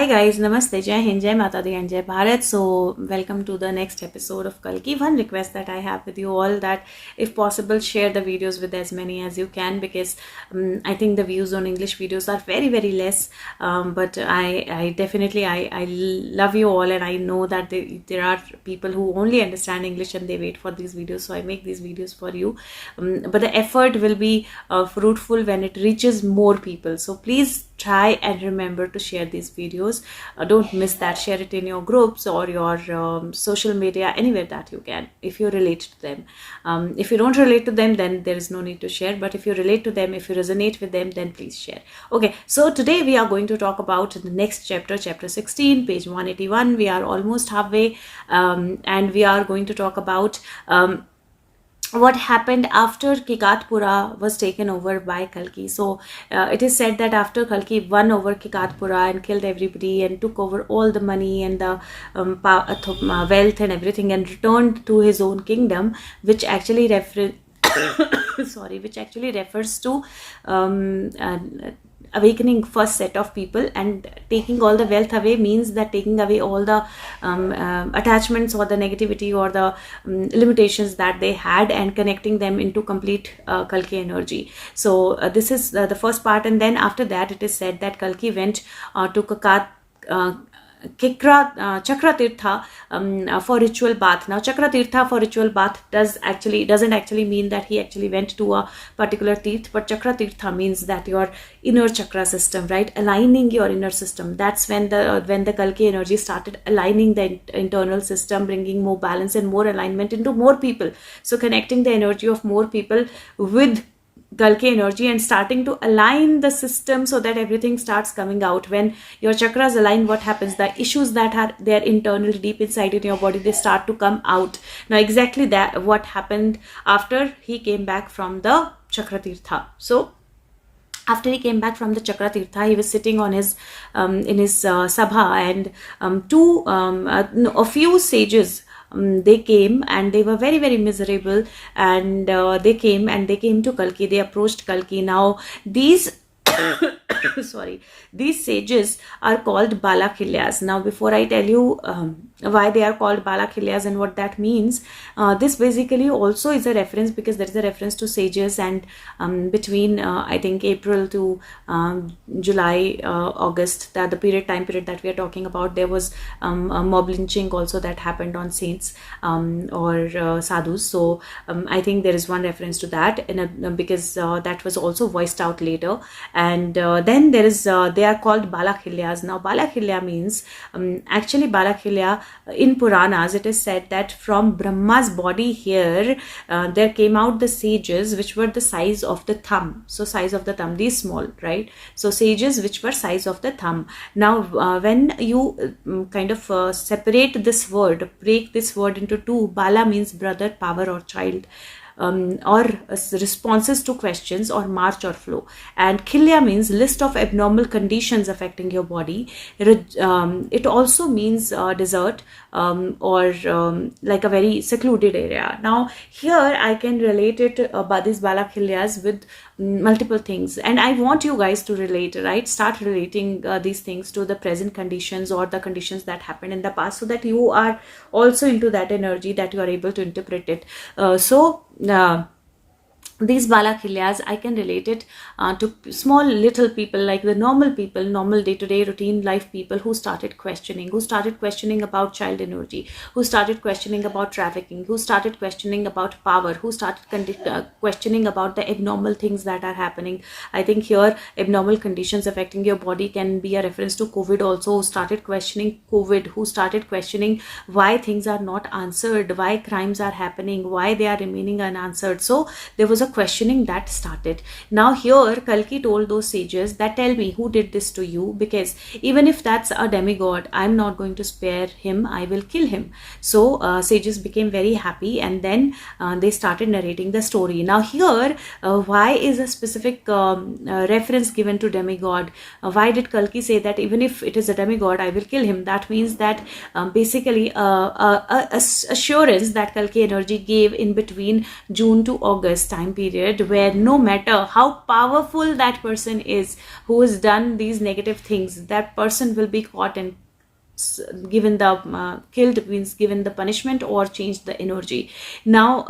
Hi guys, Namaste, Jai Hind, Jai Mata Di and Jai Bharat. So welcome to the next episode of Kalki. One request that I have with you all, that if possible share the videos with as many as you can, because I think the views on English videos are very less, but I definitely I love you all, and I know that there are people who only understand English and they wait for these videos, so I make these videos for you. But the effort will be fruitful when it reaches more people. So please try and remember to share these videos. Don't miss that. Share it in your groups or your social media, anywhere that you can, if you relate to them. If you don't relate to them, then there is no need to share, but if you relate to them, if you resonate with them, then please share. Okay, so today we are going to talk about the next chapter, chapter 16, page 181. We are almost halfway, and we are going to talk about what happened after Kikatpura was taken over by Kalki. So it is said that after Kalki won over Kikatpura and killed everybody and took over all the money and the wealth and everything, and returned to his own kingdom, which actually which actually refers to awakening first set of people, and taking all the wealth away means that taking away all the attachments or the negativity or the limitations that they had, and connecting them into complete Kalki energy. So this is the first part, and then after that it is said that Kalki went to Chakra Tirtha for ritual bath. Now Chakra Tirtha for ritual bath doesn't actually mean that he actually went to a particular tirth, but Chakra Tirtha means that your inner chakra system, right, aligning your inner system. That's when the Kalki energy started aligning the internal system, bringing more balance and more alignment into more people. So connecting the energy of more people with Kalki energy and starting to align the system so that everything starts coming out. When your chakras align, what happens? The issues that are there internally, deep inside in your body, they start to come out. Now exactly that what happened after he came back from the Chakra Tirtha. So after he came back from the Chakra Tirtha, he was sitting on his in his sabha, and a few sages they came, and they were very miserable, and they came to Kalki. They approached Kalki. Now these these sages are called Balakilyas. Now before I tell you why they are called Balakilyas and what that means, this basically also is a reference, because there is a reference to sages, and between I think April to July, August, that the time period that we are talking about, there was a mob lynching also that happened on saints or sadhus. So I think there is one reference to that, because that was also voiced out later. And then there is they are called Balakilyas. Now Balakilya means actually Balakilya, in Puranas it is said that from Brahma's body here there came out the sages which were the size of the thumb. So size of the thumb, these small, right? So sages which were size of the thumb. Now when you kind of separate this word, break this word into two, Bala means brother, power or child, or responses to questions, or march or flow, and Khilya means list of abnormal conditions affecting your body. It also means desert, or like a very secluded area. Now here I can relate it by these Balakhilyas with multiple things, and I want you guys to relate, right? Start relating these things to the present conditions or the conditions that happened in the past, so that you are also into that energy, that you are able to interpret it. These Balakilyas, I can relate it to small little people, like the normal people, normal day-to-day routine life people, who started questioning about child energy, who started questioning about trafficking, who started questioning about power, who started questioning about the abnormal things that are happening. I think here abnormal conditions affecting your body can be a reference to COVID also, who started questioning COVID, who started questioning why things are not answered, why crimes are happening, why they are remaining unanswered. So there was a questioning that started. Now here Kalki told those sages that, tell me who did this to you, because even if that's a demigod, I'm not going to spare him, I will kill him. So sages became very happy, and then they started narrating the story. Now here why is a specific reference given to demigod? Why did Kalki say that even if it is a demigod, I will kill him? That means that basically assurance that Kalki energy gave in between June to August time period where no matter how powerful that person is who has done these negative things, that person will be caught and given the killed, means given the punishment or changed the energy. Now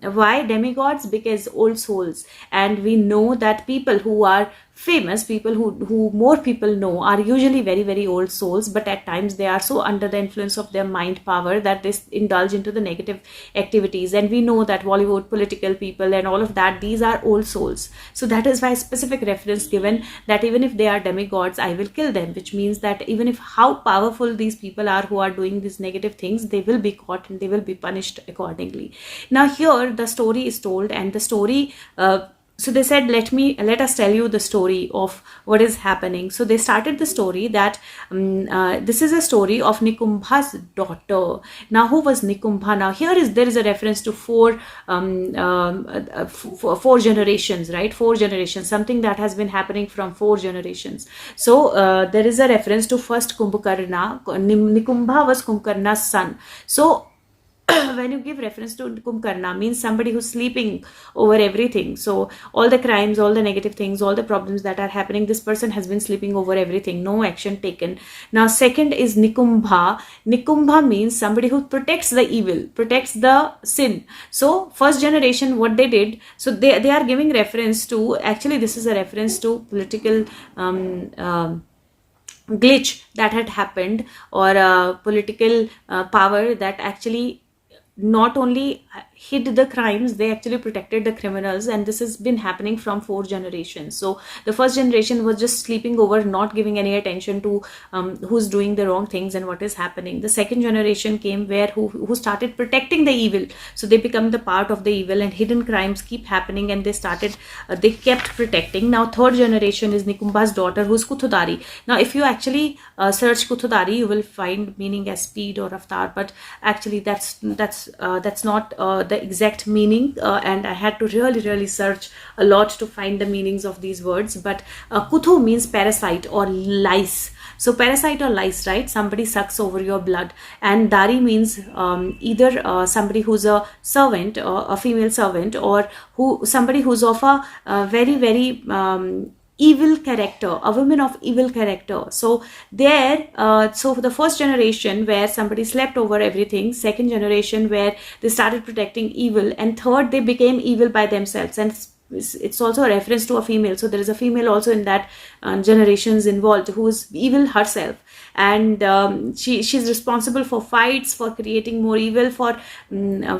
why demigods? Because old souls, and we know that people who are famous, people who more people know, are usually very, very old souls, but at times they are so under the influence of their mind power that they indulge into the negative activities. And we know that Bollywood political people and all of that, these are old souls. So that is why specific reference given that even if they are demigods, I will kill them, which means that even if how powerful these people are who are doing these negative things, they will be caught and they will be punished accordingly. Now here the story is told, and the story so they said, let us tell you the story of what is happening. So they started the story that this is a story of Nikumbha's daughter. Now who was Nikumbha? Now there is a reference to four generations, right? 4 generations, something that has been happening from 4 generations. So there is a reference to first Kumbhakarna. Nikumbha was Kumbhakarna's son. So when you give reference to Kumbhakarna, means somebody who's sleeping over everything. So all the crimes, all the negative things, all the problems that are happening, this person has been sleeping over everything, no action taken. Now second is Nikumbha. Nikumbha means somebody who protects the evil, protects the sin. So first generation, what they did, so they are giving reference to, actually this is a reference to political glitch that had happened, or political power that actually not only hid the crimes, they actually protected the criminals, and this has been happening from 4 generations. So the first generation was just sleeping over, not giving any attention to who's doing the wrong things and what is happening. The second generation came where who started protecting the evil, so they become the part of the evil, and hidden crimes keep happening, and they kept protecting. Now third generation is Nikumbha's daughter, who's Kuthudari. Now if you actually search Kuthudari, you will find meaning as speed or avatar, but actually that's not the exact meaning, and I had to really search a lot to find the meanings of these words. But Kuthu means parasite or lice. So parasite or lice, right? Somebody sucks over your blood. And Dari means either somebody who's a servant, or a female servant, or somebody who's of a very, very evil character, a woman of evil character. So so for the first generation where somebody slept over everything, second generation where they started protecting evil, and third they became evil by themselves. And it's also a reference to a female, so there is a female also in that generations involved who is evil herself, and she's responsible for fights, for creating more evil, for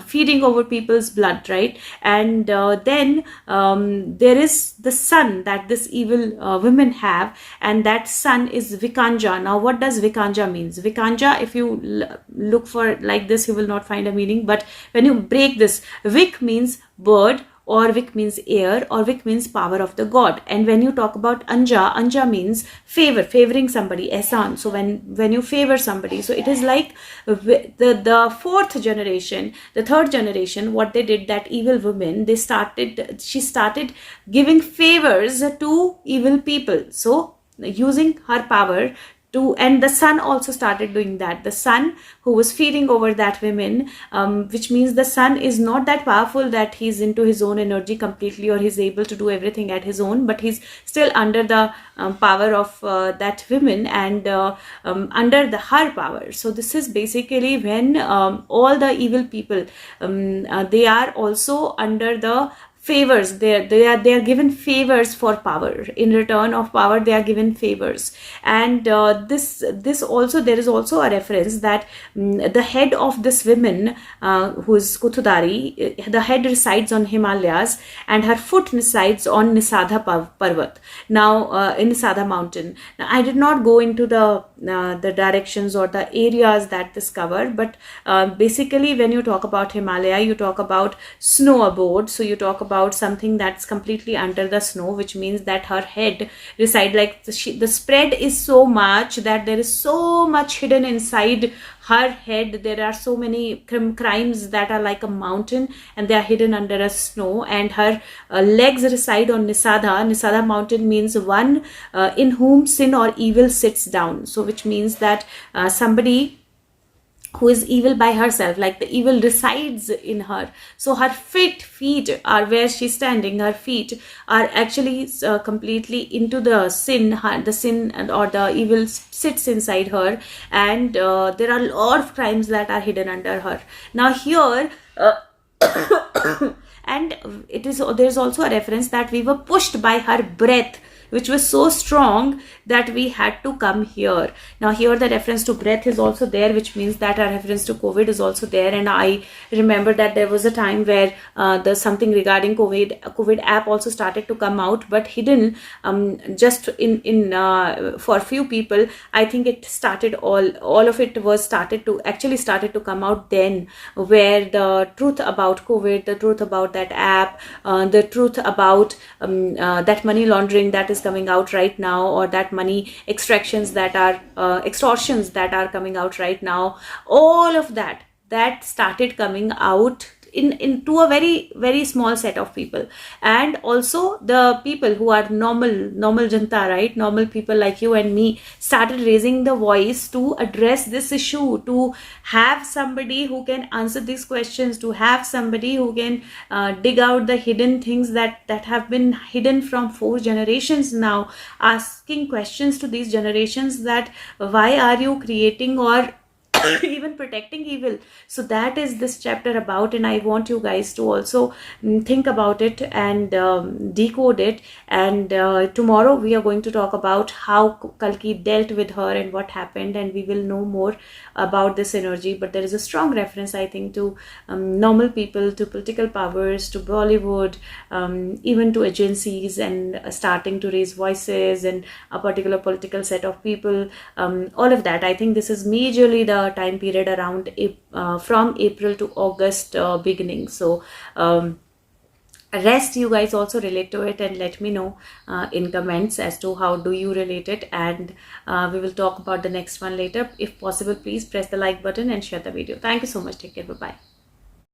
feeding over people's blood, right? And then there is the son that this evil women have, and that son is Vikanja. Now what does Vikanja means? Vikanja, if you look for like this, you will not find a meaning, but when you break this, Vik means bird, or Vik means air, or Vik means power of the god. And when you talk about Anja means favoring somebody, Ehsan. So when you favor somebody, so it is like the fourth generation, the third generation, what they did, that evil woman, she started giving favors to evil people. So using her power and the son also started doing that. The son who was feeding over that women, which means the son is not that powerful that he's into his own energy completely, or he's able to do everything at his own, but he's still under the power of that woman, and under her power. So this is basically when all the evil people, they are also under the favors. They are given favors for power. In return of power, they are given favors. And this also, there is also a reference that the head of this woman, who is Kuthudari, the head resides on Himalayas and her foot resides on Nisadha Parvat. Now in Nisadha mountain. Now, I did not go into the directions or the areas that this cover, but basically when you talk about Himalaya, you talk about snow abode. So you talk about something that's completely under the snow, which means that her head reside, like the spread is so much that there is so much hidden inside her head. There are so many crimes that are like a mountain, and they are hidden under a snow. And her legs reside on Nisadha mountain means one in whom sin or evil sits down. So which means that somebody who is evil by herself, like the evil resides in her. So her feet are where she's standing, her feet are actually completely into the sin, the sin or the evil sits inside her, and there are a lot of crimes that are hidden under her. Now here and there's also a reference that we were pushed by her breath, which was so strong that we had to come here. Now here the reference to breath is also there, which means that our reference to COVID is also there. And I remember that there was a time where there's something regarding COVID app also started to come out, but hidden, just in for few people. I think it started, all of it was started to come out then, where the truth about COVID, the truth about that app, the truth about that money laundering that is coming out right now, or that money extractions that are extortions that are coming out right now, all of that started coming out into a very very small set of people. And also the people who are normal janta, right, normal people like you and me, started raising the voice to address this issue, to have somebody who can answer these questions, to have somebody who can dig out the hidden things that have been hidden from 4 generations now, asking questions to these generations that why are you creating or even protecting evil. So that is this chapter about, and I want you guys to also think about it and decode it. And tomorrow we are going to talk about how Kalki dealt with her and what happened, and we will know more about this energy. But there is a strong reference, I think, to normal people, to political powers, to Bollywood, even to agencies, and starting to raise voices and a particular political set of people, all of that. I think this is majorly the time period around from April to August beginning. So rest, you guys also relate to it, and let me know in comments as to how do you relate it. And we will talk about the next one later. If possible, please press the like button and share the video. Thank you so much. Take care. Bye bye.